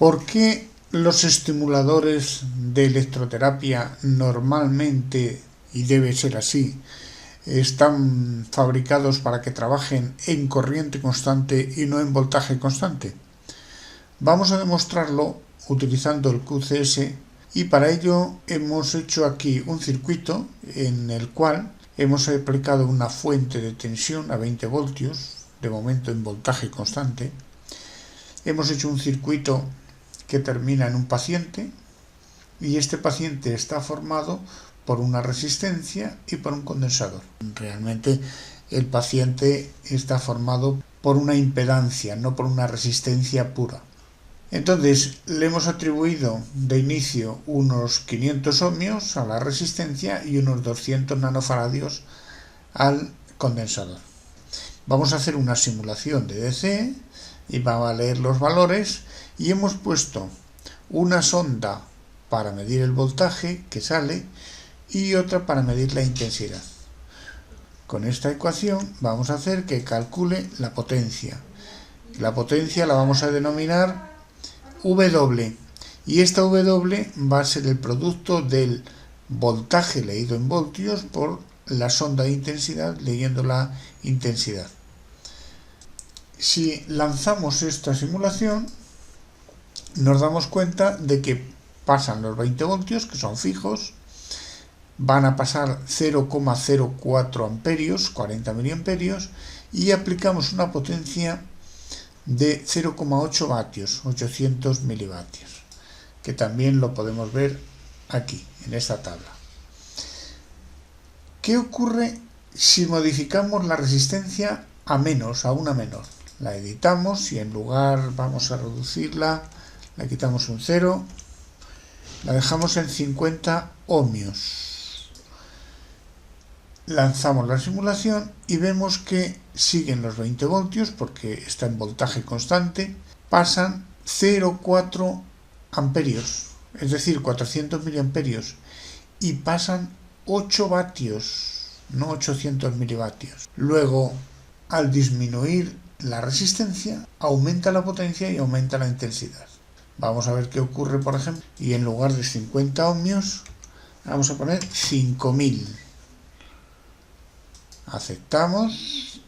¿Por qué los estimuladores de electroterapia normalmente, y debe ser así, están fabricados para que trabajen en corriente constante y no en voltaje constante? Vamos a demostrarlo utilizando el QCS y para ello hemos hecho aquí un circuito en el cual hemos aplicado una fuente de tensión a 20 voltios, de momento en voltaje constante. Hemos hecho un circuito que termina en un paciente y este paciente está formado por una resistencia y por un condensador. Realmente el paciente está formado por una impedancia, no por una resistencia pura. Entonces le hemos atribuido de inicio unos 500 ohmios a la resistencia y unos 200 nanofaradios al condensador. Vamos a hacer una simulación de DC y vamos a leer los valores y hemos puesto una sonda para medir el voltaje que sale y otra para medir la intensidad. Con esta ecuación vamos a hacer que calcule la potencia. La potencia la vamos a denominar W y esta W va a ser el producto del voltaje leído en voltios por la sonda de intensidad leyendo la intensidad. Si lanzamos esta simulación nos damos cuenta de que pasan los 20 voltios, que son fijos, van a pasar 0,04 amperios, 40 miliamperios, y aplicamos una potencia de 0,8 vatios, 800 milivatios, que también lo podemos ver aquí, en esta tabla. ¿Qué ocurre si modificamos la resistencia a menos, a una menor? La editamos y en lugar vamos a reducirla, le quitamos un 0, la dejamos en 50 ohmios. Lanzamos la simulación y vemos que siguen los 20 voltios porque está en voltaje constante, pasan 0,4 amperios, es decir, 400 miliamperios, y pasan 8 vatios, no 800 milivatios. Luego, al disminuir la resistencia, aumenta la potencia y aumenta la intensidad. Vamos a ver qué ocurre, por ejemplo, y en lugar de 50 ohmios, vamos a poner 5000. Aceptamos,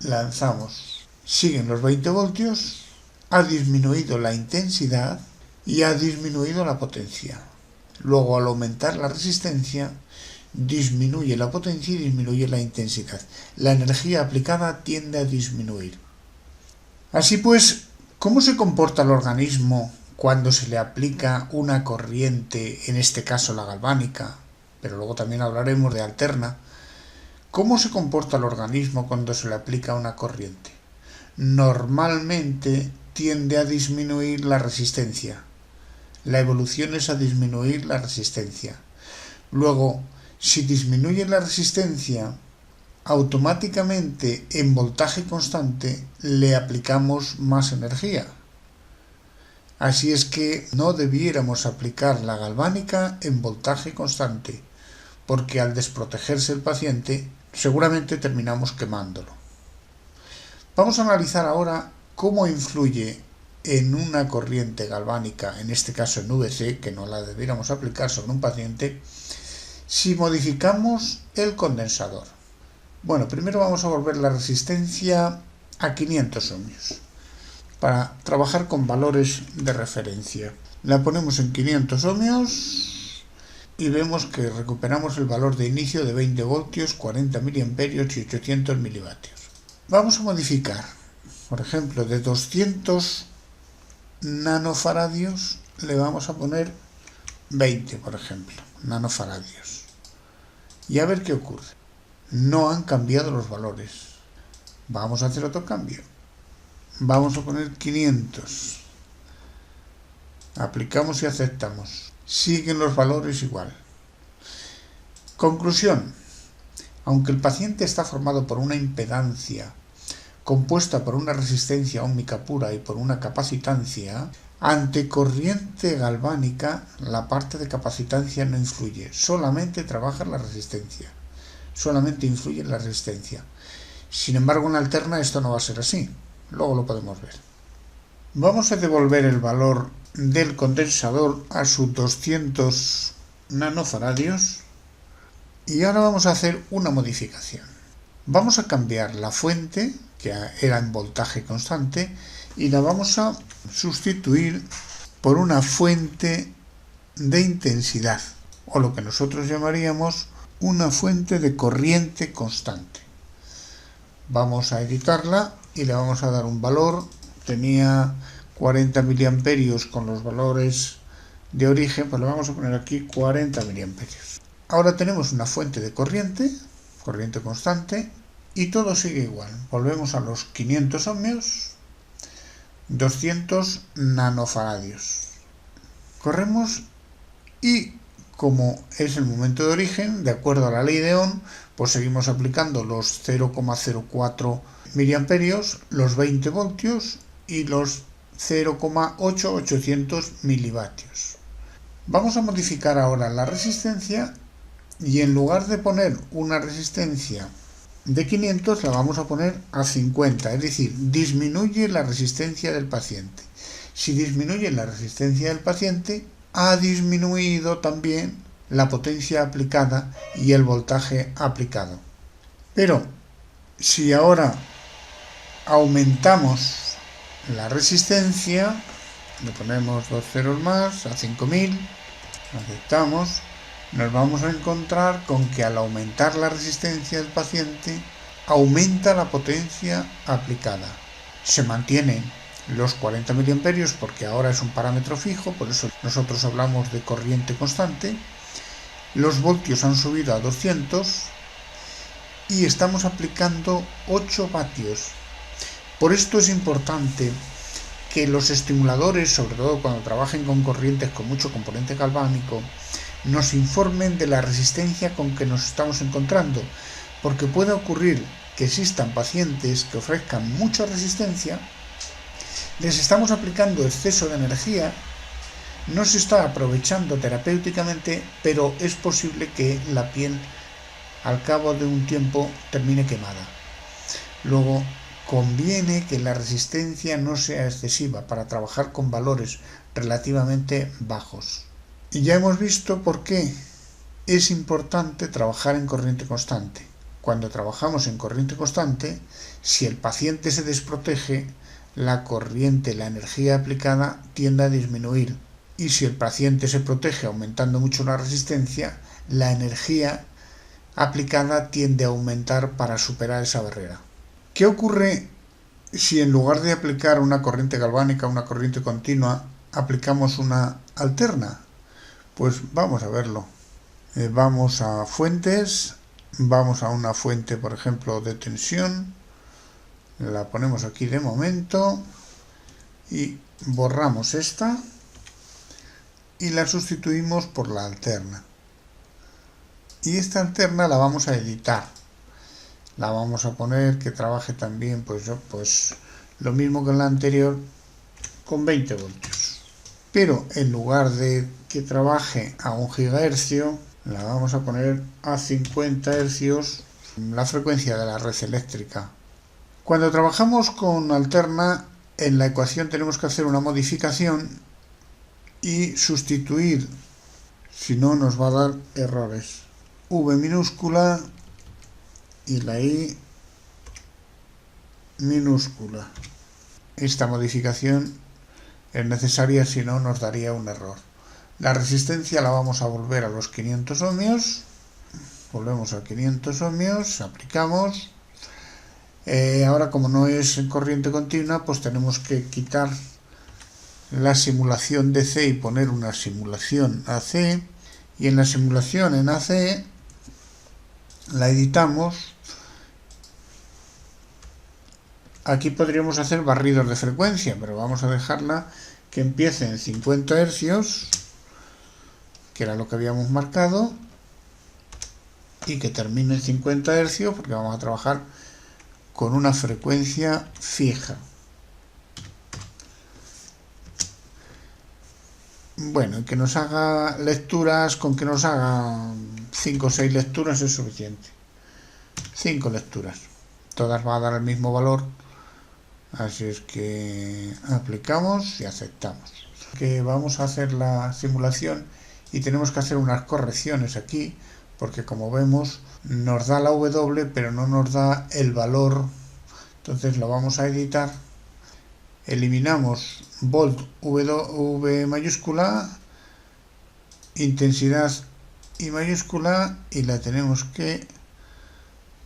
lanzamos, siguen los 20 voltios, ha disminuido la intensidad y ha disminuido la potencia. Luego, al aumentar la resistencia, disminuye la potencia y disminuye la intensidad. La energía aplicada tiende a disminuir. Así pues, ¿cómo se comporta el organismo cuando se le aplica una corriente, en este caso la galvánica, pero luego también hablaremos de alterna? ¿Cómo se comporta el organismo cuando se le aplica una corriente? Normalmente tiende a disminuir la resistencia. La evolución es a disminuir la resistencia. Luego, si disminuye la resistencia, automáticamente en voltaje constante le aplicamos más energía. Así es que no debiéramos aplicar la galvánica en voltaje constante, porque al desprotegerse el paciente, seguramente terminamos quemándolo. Vamos a analizar ahora cómo influye en una corriente galvánica, en este caso en VC, que no la debiéramos aplicar sobre un paciente, si modificamos el condensador. Bueno, primero vamos a volver la resistencia a 500 ohmios para trabajar con valores de referencia. La ponemos en 500 ohmios y vemos que recuperamos el valor de inicio de 20 voltios, 40 miliamperios y 800 milivatios. Vamos a modificar, por ejemplo, de 200 nanofaradios le vamos a poner 20, por ejemplo, nanofaradios. Y a ver qué ocurre. No han cambiado los valores. Vamos a hacer otro cambio. Vamos a poner 500. Aplicamos y aceptamos. Siguen los valores igual. Conclusión. Aunque el paciente está formado por una impedancia compuesta por una resistencia óhmica pura y por una capacitancia, ante corriente galvánica la parte de capacitancia no influye, solamente trabaja la resistencia, solamente influye en la resistencia. Sin embargo, en alterna esto no va a ser así, luego lo podemos ver. Vamos a devolver el valor del condensador a sus 200 nanofaradios y ahora vamos a hacer una modificación. Vamos a cambiar la fuente, que era en voltaje constante, y la vamos a sustituir por una fuente de intensidad, o lo que nosotros llamaríamos una fuente de corriente constante. Vamos a editarla y le vamos a dar un valor. Tenía 40 miliamperios con los valores de origen, pues le vamos a poner aquí 40 miliamperios. Ahora tenemos una fuente de corriente constante, y todo sigue igual. Volvemos a los 500 ohmios, 200 nanofaradios. Corremos y, como es el momento de origen, de acuerdo a la ley de Ohm, pues seguimos aplicando los 0,04 miliamperios, los 20 voltios y los 0,8800 milivatios. Vamos a modificar ahora la resistencia y en lugar de poner una resistencia de 500 la vamos a poner a 50, es decir, disminuye la resistencia del paciente. Si disminuye la resistencia del paciente, ha disminuido también la potencia aplicada y el voltaje aplicado. Pero si ahora aumentamos la resistencia, le ponemos 2 ceros más a 5000, aceptamos, nos vamos a encontrar con que al aumentar la resistencia del paciente, aumenta la potencia aplicada. Se mantienen los 40 miliamperios porque ahora es un parámetro fijo, por eso nosotros hablamos de corriente constante. Los voltios han subido a 200 y estamos aplicando 8 vatios. Por esto es importante que los estimuladores, sobre todo cuando trabajen con corrientes con mucho componente galvánico, nos informen de la resistencia con que nos estamos encontrando, porque puede ocurrir que existan pacientes que ofrezcan mucha resistencia, les estamos aplicando exceso de energía, no se está aprovechando terapéuticamente, pero es posible que la piel al cabo de un tiempo termine quemada. Luego, conviene que la resistencia no sea excesiva para trabajar con valores relativamente bajos. Y ya hemos visto por qué es importante trabajar en corriente constante. Cuando trabajamos en corriente constante, si el paciente se desprotege, la corriente, la energía aplicada tiende a disminuir. Y si el paciente se protege aumentando mucho la resistencia, la energía aplicada tiende a aumentar para superar esa barrera. ¿Qué ocurre si en lugar de aplicar una corriente galvánica, una corriente continua, aplicamos una alterna? Pues vamos a verlo. Vamos a fuentes, vamos a una fuente, por ejemplo, de tensión, la ponemos aquí de momento y borramos esta y la sustituimos por la alterna. Y esta alterna la vamos a editar. La vamos a poner que trabaje también, pues lo mismo que en la anterior, con 20 voltios. Pero en lugar de que trabaje a 1 gigahercio, la vamos a poner a 50 hercios, la frecuencia de la red eléctrica. Cuando trabajamos con alterna, en la ecuación tenemos que hacer una modificación y sustituir, si no nos va a dar errores. V minúscula y la I minúscula. Esta modificación es necesaria, si no nos daría un error. La resistencia la vamos a volver a los 500 ohmios. Volvemos a 500 ohmios, aplicamos. Ahora, como no es en corriente continua, pues tenemos que quitar la simulación DC y poner una simulación AC. Y en la simulación en AC la editamos. Aquí podríamos hacer barridos de frecuencia, pero vamos a dejarla que empiece en 50 hercios, que era lo que habíamos marcado, y que termine en 50 hercios, porque vamos a trabajar con una frecuencia fija. Bueno, que nos haga lecturas, con que nos haga 5 o 6 lecturas es suficiente. 5 lecturas. Todas van a dar el mismo valor, Así es que aplicamos y aceptamos. Que vamos a hacer la simulación y tenemos que hacer unas correcciones aquí, porque como vemos nos da la W pero no nos da el valor. Entonces lo vamos a editar. Eliminamos volt V mayúscula, intensidad I mayúscula, y la tenemos que,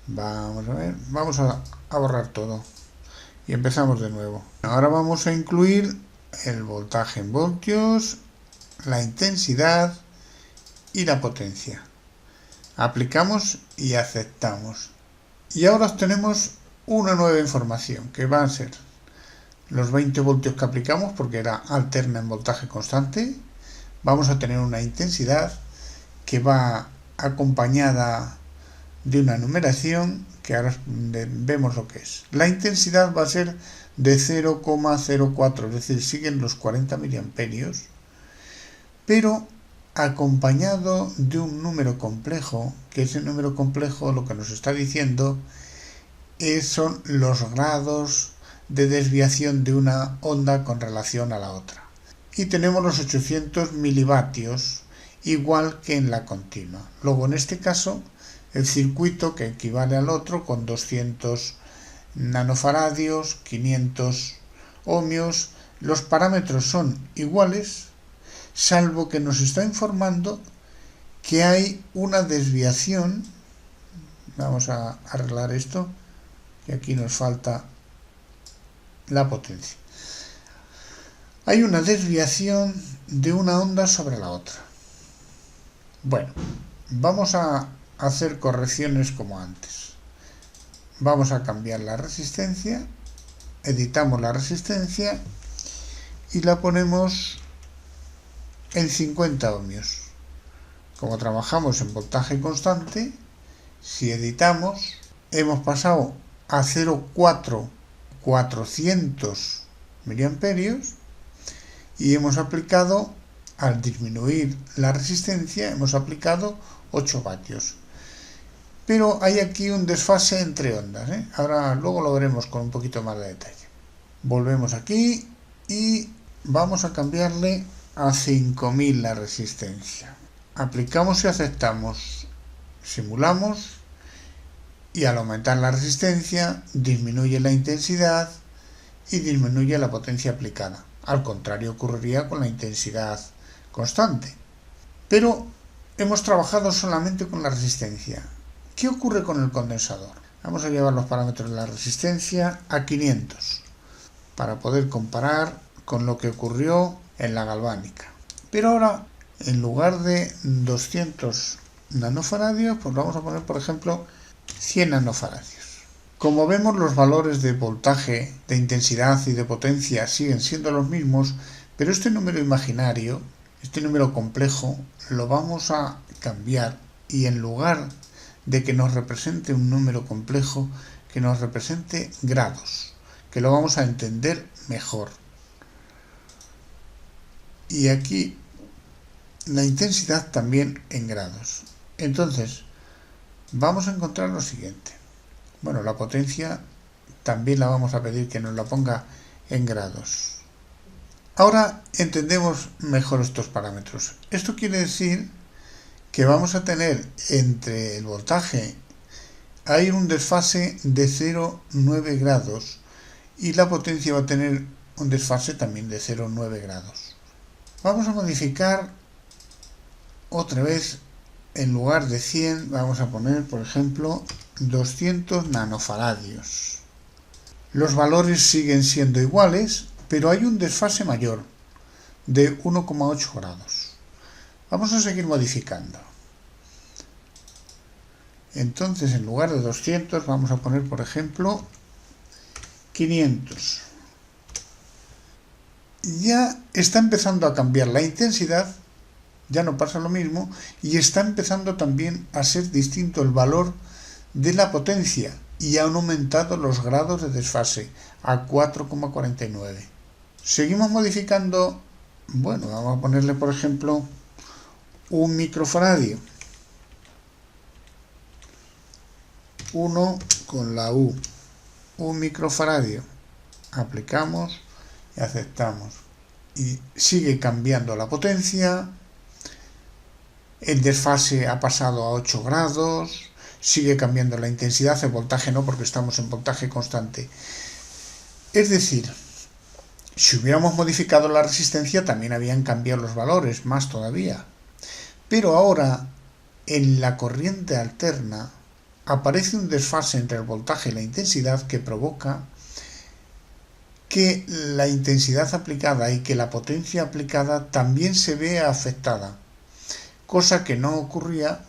vamos a ver, vamos a borrar todo y empezamos de nuevo. Ahora vamos a incluir el voltaje en voltios, la intensidad y la potencia. Aplicamos y aceptamos. Y ahora obtenemos una nueva información, que va a ser los 20 voltios que aplicamos, porque era alterna en voltaje constante. Vamos a tener una intensidad que va acompañada de una numeración, que ahora vemos lo que es. La intensidad va a ser de 0,04, es decir, siguen los 40 miliamperios, pero acompañado de un número complejo, que ese número complejo lo que nos está diciendo son los grados de desviación de una onda con relación a la otra. Y tenemos los 800 milivatios, igual que en la continua. Luego, en este caso, el circuito, que equivale al otro, con 200 nanofaradios, 500 ohmios, los parámetros son iguales, salvo que nos está informando que hay una desviación. Vamos a arreglar esto, que aquí nos falta la potencia. Hay una desviación de una onda sobre la otra. Bueno, vamos a hacer correcciones como antes. Vamos a cambiar la resistencia, editamos la resistencia y la ponemos en 50 ohmios. Como trabajamos en voltaje constante, si editamos, hemos pasado a 0,400 miliamperios y hemos aplicado, al disminuir la resistencia, hemos aplicado 8 vatios. Pero hay aquí un desfase entre ondas, ¿eh? Ahora luego lo veremos con un poquito más de detalle. Volvemos aquí y vamos a cambiarle a 5000 la resistencia. Aplicamos y aceptamos. Simulamos y al aumentar la resistencia disminuye la intensidad y disminuye la potencia aplicada. Al contrario ocurriría con la intensidad constante. Pero hemos trabajado solamente con la resistencia. ¿Qué ocurre con el condensador? Vamos a llevar los parámetros de la resistencia a 500 para poder comparar con lo que ocurrió en la galvánica. Pero ahora, en lugar de 200 nanofaradios, pues vamos a poner, por ejemplo, 100 nanofaradios. Como vemos, los valores de voltaje, de intensidad y de potencia siguen siendo los mismos, pero este número imaginario, este número complejo, lo vamos a cambiar y en lugar de que nos represente un número complejo, que nos represente grados, que lo vamos a entender mejor. Y aquí la intensidad también en grados. Entonces, vamos a encontrar lo siguiente. Bueno, la potencia también la vamos a pedir que nos la ponga en grados. Ahora entendemos mejor estos parámetros. Esto quiere decir que vamos a tener entre el voltaje, hay un desfase de 0,9 grados y la potencia va a tener un desfase también de 0,9 grados. Vamos a modificar otra vez, en lugar de 100 vamos a poner, por ejemplo, 200 nanofaradios. Los valores siguen siendo iguales, pero hay un desfase mayor de 1,8 grados. Vamos a seguir modificando. Entonces, en lugar de 200 vamos a poner, por ejemplo, 500. Ya está empezando a cambiar la intensidad, ya no pasa lo mismo, y está empezando también a ser distinto el valor de la potencia, y han aumentado los grados de desfase a 4,49. Seguimos modificando, bueno, vamos a ponerle, por ejemplo, un microfaradio. 1 con la U. Un microfaradio. Aplicamos y aceptamos. Y sigue cambiando la potencia. El desfase ha pasado a 8 grados. Sigue cambiando la intensidad, el voltaje no, porque estamos en voltaje constante. Es decir, si hubiéramos modificado la resistencia también habían cambiado los valores, más todavía. Pero ahora, en la corriente alterna, aparece un desfase entre el voltaje y la intensidad que provoca que la intensidad aplicada y que la potencia aplicada también se vea afectada, cosa que no ocurría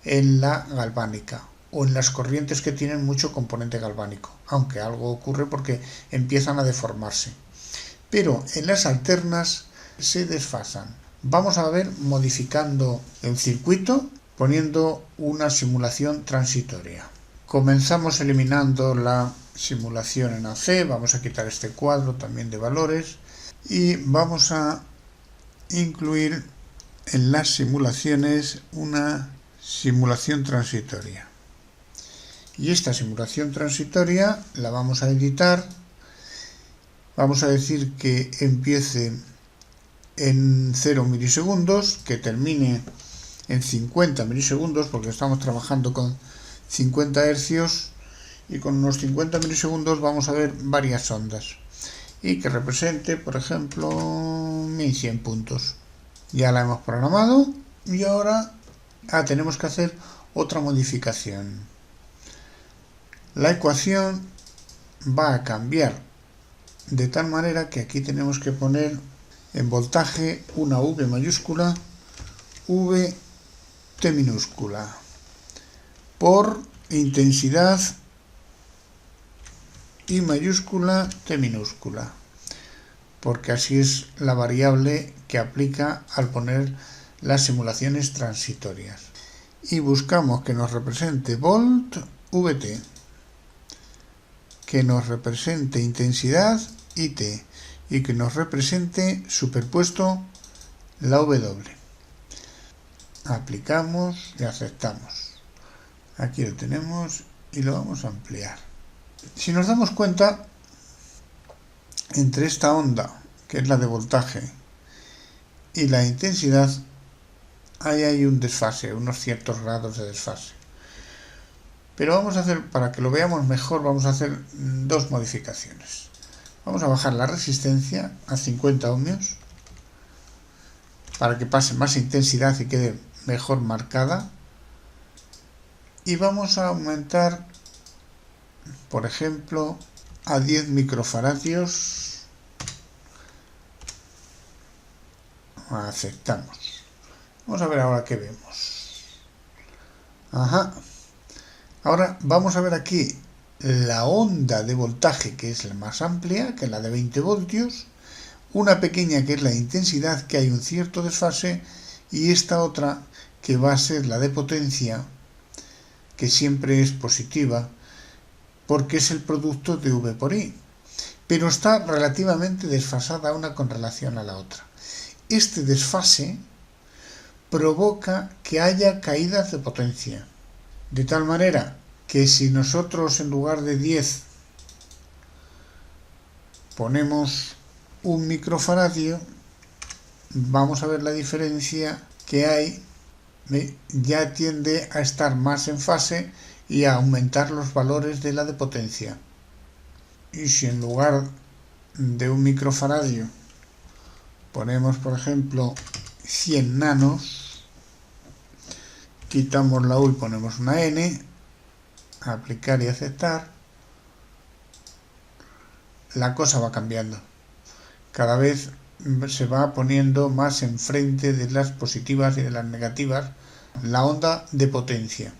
en la galvánica o en las corrientes que tienen mucho componente galvánico, aunque algo ocurre porque empiezan a deformarse. Pero en las alternas se desfasan. Vamos a ver modificando el circuito, poniendo una simulación transitoria. Comenzamos eliminando la simulación en AC, vamos a quitar este cuadro también de valores y vamos a incluir en las simulaciones una simulación transitoria. Y esta simulación transitoria la vamos a editar. Vamos a decir que empiece en 0 milisegundos, que termine en 50 milisegundos, porque estamos trabajando con 50 hercios y con unos 50 milisegundos vamos a ver varias ondas. Y que represente, por ejemplo, 1100 puntos. Ya la hemos programado y ahora tenemos que hacer otra modificación. La ecuación va a cambiar de tal manera que aquí tenemos que poner en voltaje una V mayúscula, V T minúscula, por intensidad I mayúscula T minúscula, porque así es la variable que aplica al poner las simulaciones transitorias. Y buscamos que nos represente volt VT, que nos represente intensidad IT y que nos represente superpuesto la W. Aplicamos y aceptamos. Aquí lo tenemos y lo vamos a ampliar. Si nos damos cuenta, entre esta onda, que es la de voltaje, y la intensidad, ahí hay un desfase, unos ciertos grados de desfase. Pero vamos a hacer, para que lo veamos mejor, vamos a hacer dos modificaciones. Vamos a bajar la resistencia a 50 ohmios para que pase más intensidad y quede mejor marcada. Y vamos a aumentar, por ejemplo, a 10 microfaradios. Aceptamos. Vamos a ver ahora qué vemos. Ajá. Ahora vamos a ver aquí la onda de voltaje, que es la más amplia, que es la de 20 voltios, una pequeña que es la intensidad, que hay un cierto desfase, y esta otra que va a ser la de potencia, que siempre es positiva, porque es el producto de V por I, pero está relativamente desfasada una con relación a la otra. Este desfase provoca que haya caídas de potencia, de tal manera que si nosotros en lugar de 10 ponemos un microfaradio, vamos a ver la diferencia que hay, ya tiende a estar más en fase y a aumentar los valores de la de potencia. Y si en lugar de un microfaradio ponemos, por ejemplo, 100 nanos, quitamos la U y ponemos una N, aplicar y aceptar, la cosa va cambiando. Cada vez se va poniendo más enfrente de las positivas y de las negativas la onda de potencia.